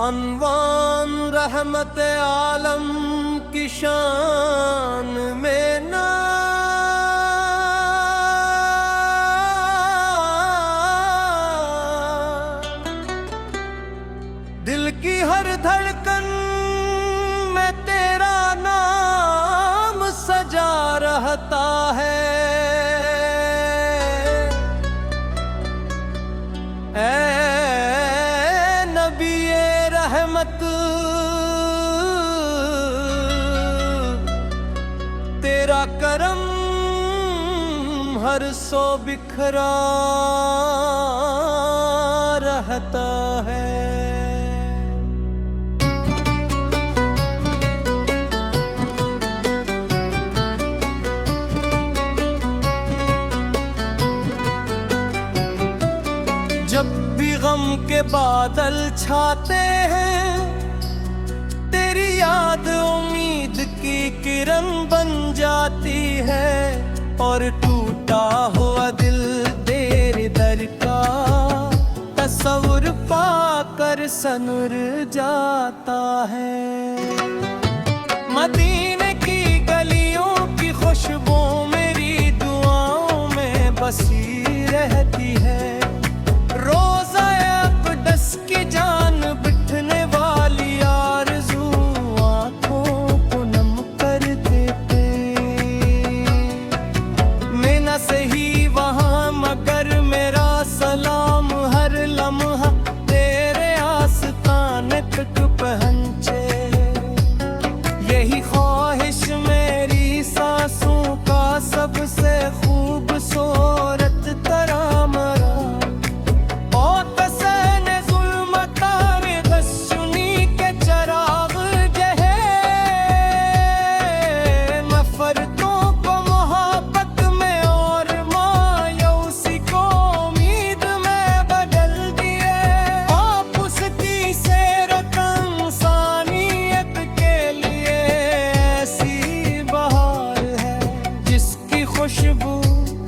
अनवान रहमत आलम की शान में ना दिल की हर धड़कन में तेरा नाम सजा रहता है। रहमत तेरा करम हर सो बिखरा रहता है। जब भी गम के बादल छाते हैं, तेरी याद उम्मीद की किरण बन जाती है। और टूटा हुआ दिल तेरे दर का तस्वुर पाकर सनुर जाता है। मदीने की गलियों की खुशबू मेरी दुआओं में बसी रहती है। रोज़ा अक़दस की जान बिठने वाली आरज़ू आँखों को नम कर देते। मैं न सही वहाँ मगर मेरा सलाम हर लम्हा तेरे आस्ताने तक पहुँचे। यही ख्वाहिश मेरी सांसों का सबसे खूबसूरत तरामरा। खुशबू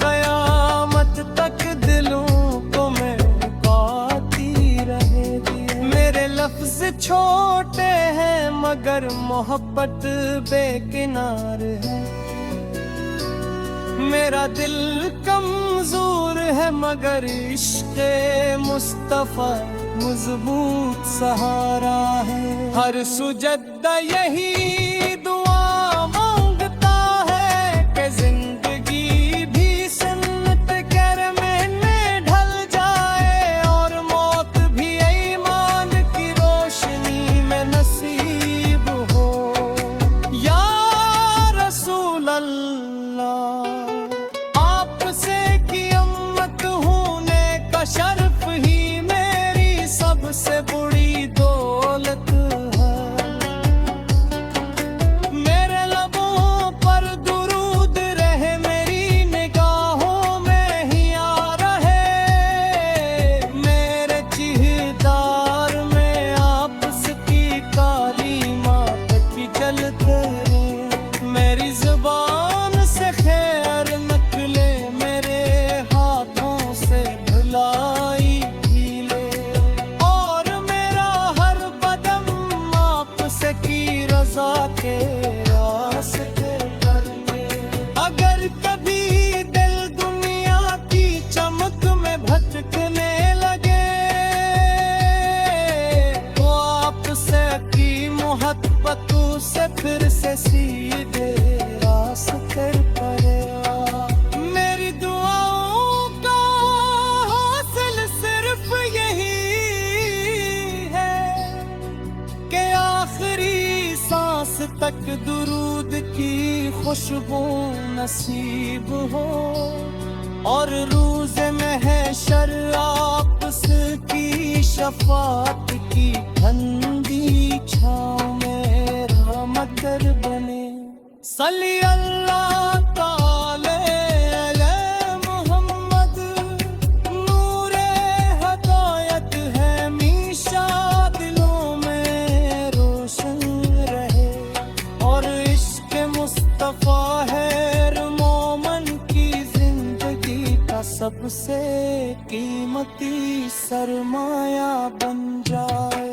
कयामत तक दिलों को महकाती रहेगी। मेरे लफ्ज छोटे हैं मगर मोहब्बत बेकिनार है। मेरा दिल कमजोर है मगर इश्क़े मुस्तफ़ा मजबूत सहारा है। हर सुजदा यही दुआ मांगता है कि जिंदगी भी सुन्नत करमे में ढल जाए और मौत भी ईमान की रोशनी में नसीब हो। या रसूल अल्लाह आपसे की उम्मत होने का शर्फ ही मेरी सबसे बड़ी दौलत है। मेरे लबों पर दुरूद रहे मेरी निगाहों में ही आ रहे। मेरे चेहदार में आपकी काली मात की जलते। मेरी जुबान से खैर नकले मेरे हाथों से भुलाई ढीले। और मेरा हर कदम आपसे की रज़ा के रास्ते पर ले। अगर कभी दिल दुनिया की चमक में भटकने लगे तो आपसे की मोहब्बतों से फिर से सीधे रास्ते पर आ। मेरी दुआओं का हासिल सिर्फ यही है कि आखिरी सांस तक दुरूद की खुशबू नसीब हो। और रोज़ महशर आपकी शफाअत की ठंडी छाँव में रहमत बने। सल्ली अल्लाह ताला अला मुहम्मद। नूरे हदायत है मीशा दिलों में रोशन रहे। और इश्क़ मुस्तफ़ा है मोमन की जिंदगी का सबसे कीमती सरमाया बन जाए।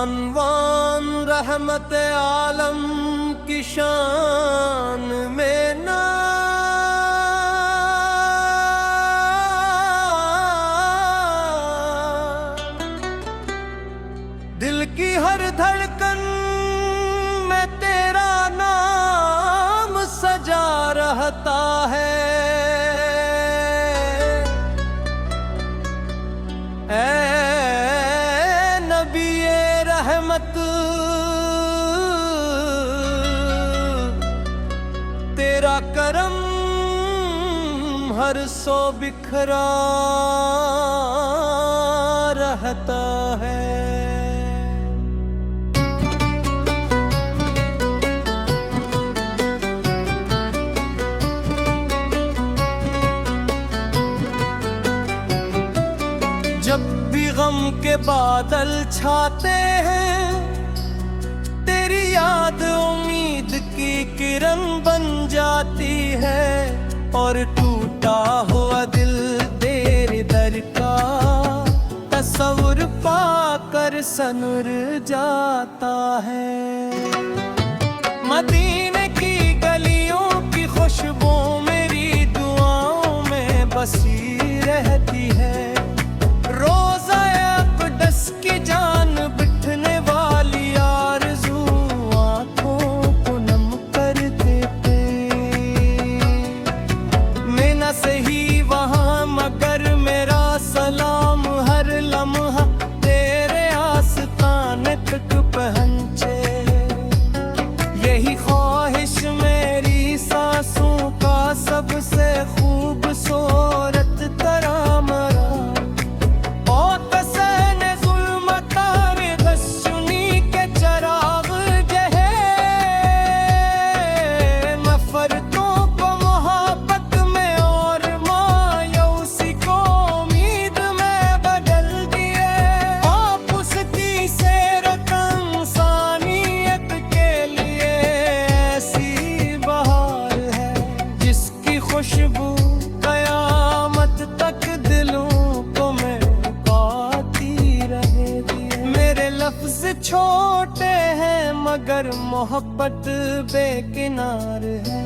अनवान रहमत आलम की शान में ना दिल की हर धड़कन में तेरा नाम सजा रहता है। तेरा करम हर सो बिखरा रहता है। जब भी गम के बादल छाते हैं तेरी याद उम्मीद की किरण बन जाती है। और टूटा हुआ दिल तेरे दर का तस्वुर पाकर सनुर जाता है। मदीने की गलियों की खुशबू मेरी दुआओं में बसी रहती है। रोज़ा अक़दस की जान बिठने वाली आरज़ू आँखों को नम कर देते। मैं न सही वहाँ मगर मेरा सलाम हर लम्हा तेरे आस्ताने तक पहुँचे। यही ख्वाहिश मेरी सांसों का सबसे खूबसूरत तरामरा। खुशबू कयामत तक दिलों को महकाती रहेगी। मेरे लफ्ज छोटे हैं मगर मोहब्बत बेकिनार है।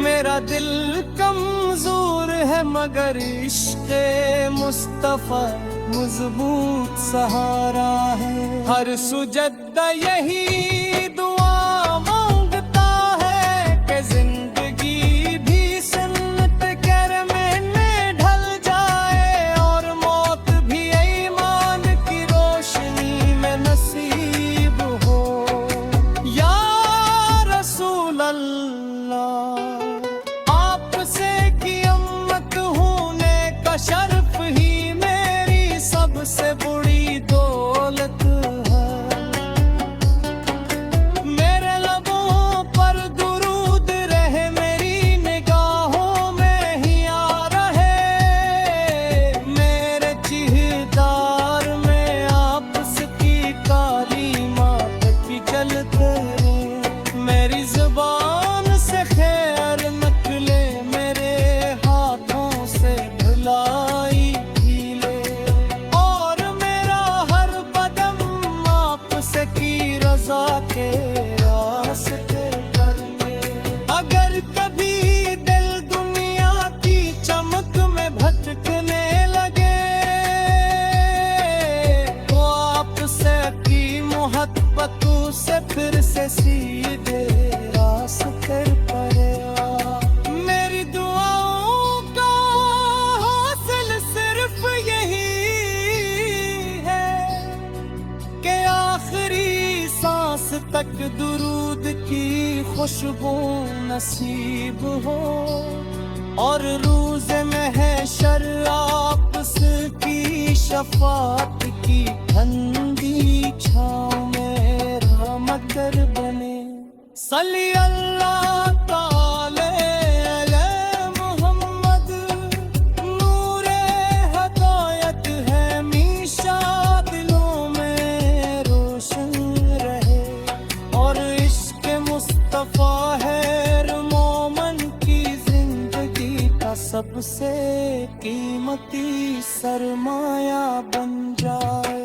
मेरा दिल कमजोर है मगर इश्क़े मुस्तफ़ा मजबूत सहारा है। हर सुजदा यही दुआ मांगता है कि जिंदगी भी सुन्नत करमे में ढल जाए और मौत भी ईमान की रोशनी में नसीब हो। या रसूल अल्लाह आपसे की उम्मत होने का शर्फ ही मेरी सबसे बड़ी दौलत है। मेरे लबों पर दुरूद रहे मेरी निगाहों में ही आ रहे। मेरे चिहदार में आपकी काली मात की जलते। मेरी जुबान से खैर निकले मेरे हाथों से भुलाई ढीले। और मेरा हर कदम आपसे की रजा के रास्ते पर ले। अगर कभी दिल दुनिया की चमक में भटकने लगे तो आपसे की मोहब्बतों से फिर से सीधे रास्ते पर आ। मेरी दुआओं का हासिल सिर्फ यही है कि आखिरी सांस तक दुरूद की खुशबू नसीब हो। और रोज़ महशर आपकी शफाअत की ठंडी छाँव में रहमत बने। सल्ली अल्लाह ताला अला मुहम्मद। नूरे हदायत है मीशा दिलों में रोशन रहे। और इश्क मुस्तफ़ा है मोमन की जिंदगी का सबसे कीमती सरमाया बन जाए।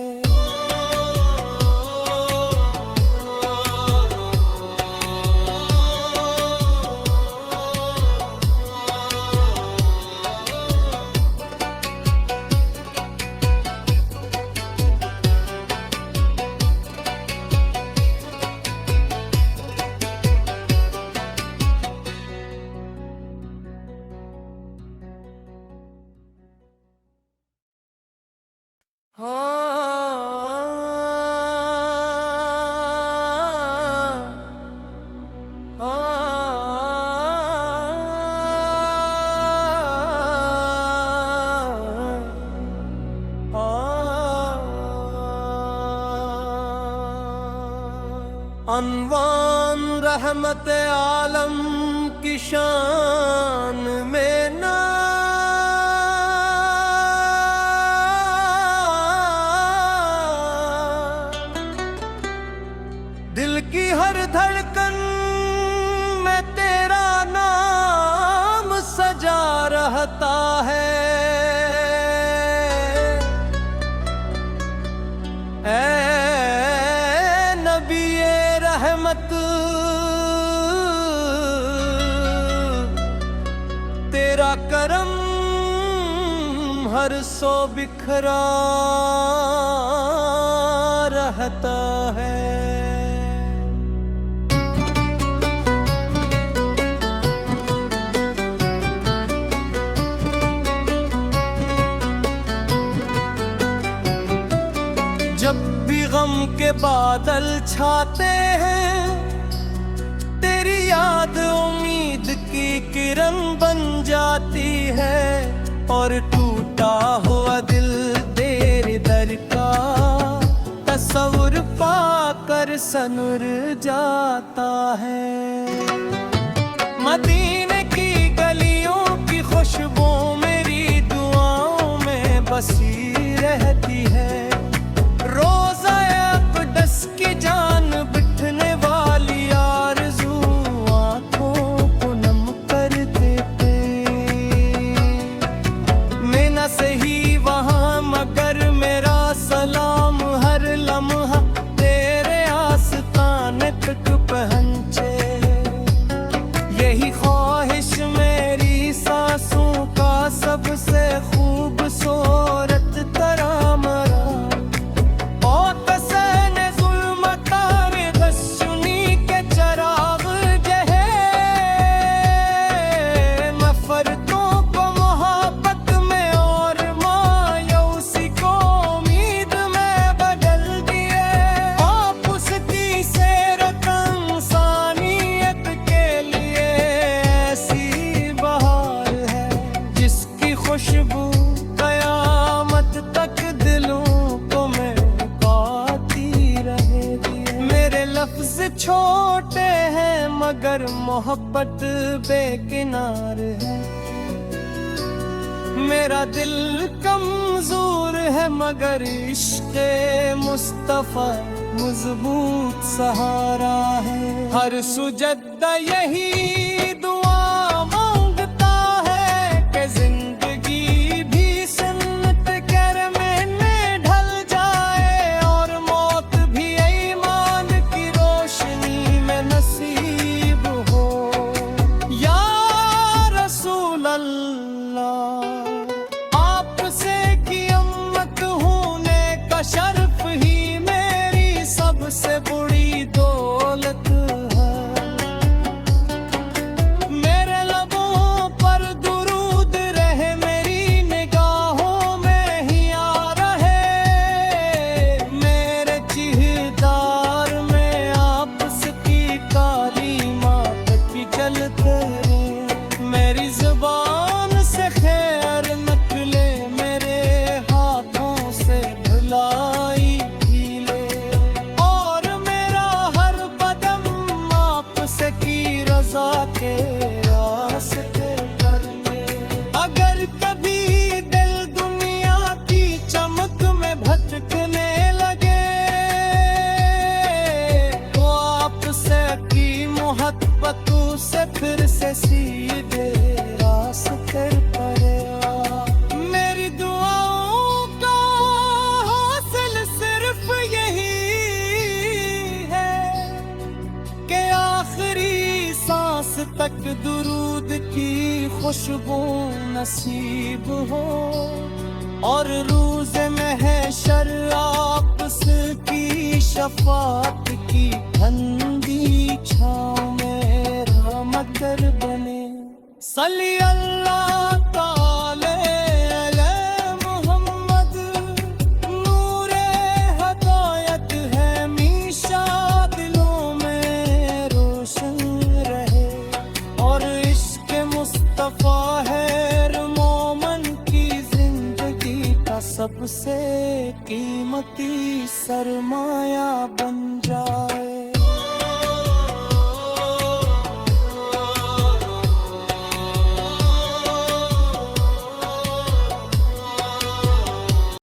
जानवान रहमत आलम की शान में ना दिल की हर धड़कन में तेरा नाम सजा रहता है। रहमत तेरा करम हर सो बिखरा रहता है। जब भी गम के बादल छाते हैं तेरी याद उम्मीद की किरण बन जाती है। और टूटा हुआ दिल तेरे दर का तस्वुर पाकर सनुर जाता है। मदीने की गलियों की खुशबू मेरी दुआओं में बसी रहती है। रोज़ा अक़दस की जान बिठने वाली आरज़ू आँखों को नम कर देते। मैं न सही वहाँ मगर मेरा सलाम हर लम्हा तेरे आस्ताने तक पहुँचे। यही ख्वाहिश मेरी सांसों का सबसे खूबसूरत तरामरा। खुशबू कयामत तक दिलों को महकाती रहेगी। मेरे लफ्ज छोटे हैं मगर मोहब्बत बेकिनार है। मेरा दिल कमजोर है मगर इश्क़े मुस्तफ़ा मजबूत सहारा है। हर सुजदा यही दुआ मांगता है कि जिंदगी भी सुन्नत करमे में ढल जाए और मौत भी ईमान की रोशनी में नसीब हो। या रसूल अल्लाह आपसे की उम्मत होने का शर्फ ही मेरी सबसे बड़ी दौलत है। मेरे लबों पर दुरूद रहे मेरी निगाहों में ही आ रहे। मेरे चेहदार में आपस की कालीमात की जलते। मेरी ज़ुबान से खैर निकले मेरे हाथों से धुलाई भी ले। और मेरा हर कदम आपसे की रज़ा के रास्ते पर ले। अगर कभी दिल दुनिया की चमक में भटकने लगे तो आपसे की मोहब्बतों से फिर से सीधे रास्ते पर आ। मेरी दुआओं का हासिल सिर्फ यही है कि आखिरी सांस तक दुरूद की खुशबू नसीब हो। और रोज़ महशर आपस की शफात की ठंडी छाँव में रहमत बने। सल्ली अल्लाह ताला अला मुहम्मद। नूरे हदायत है मीशा दिलों में रोशन रहे। और इश्क मुस्तफ़ा है मोमन की जिंदगी का सबसे कीमती सरमाया बन जा।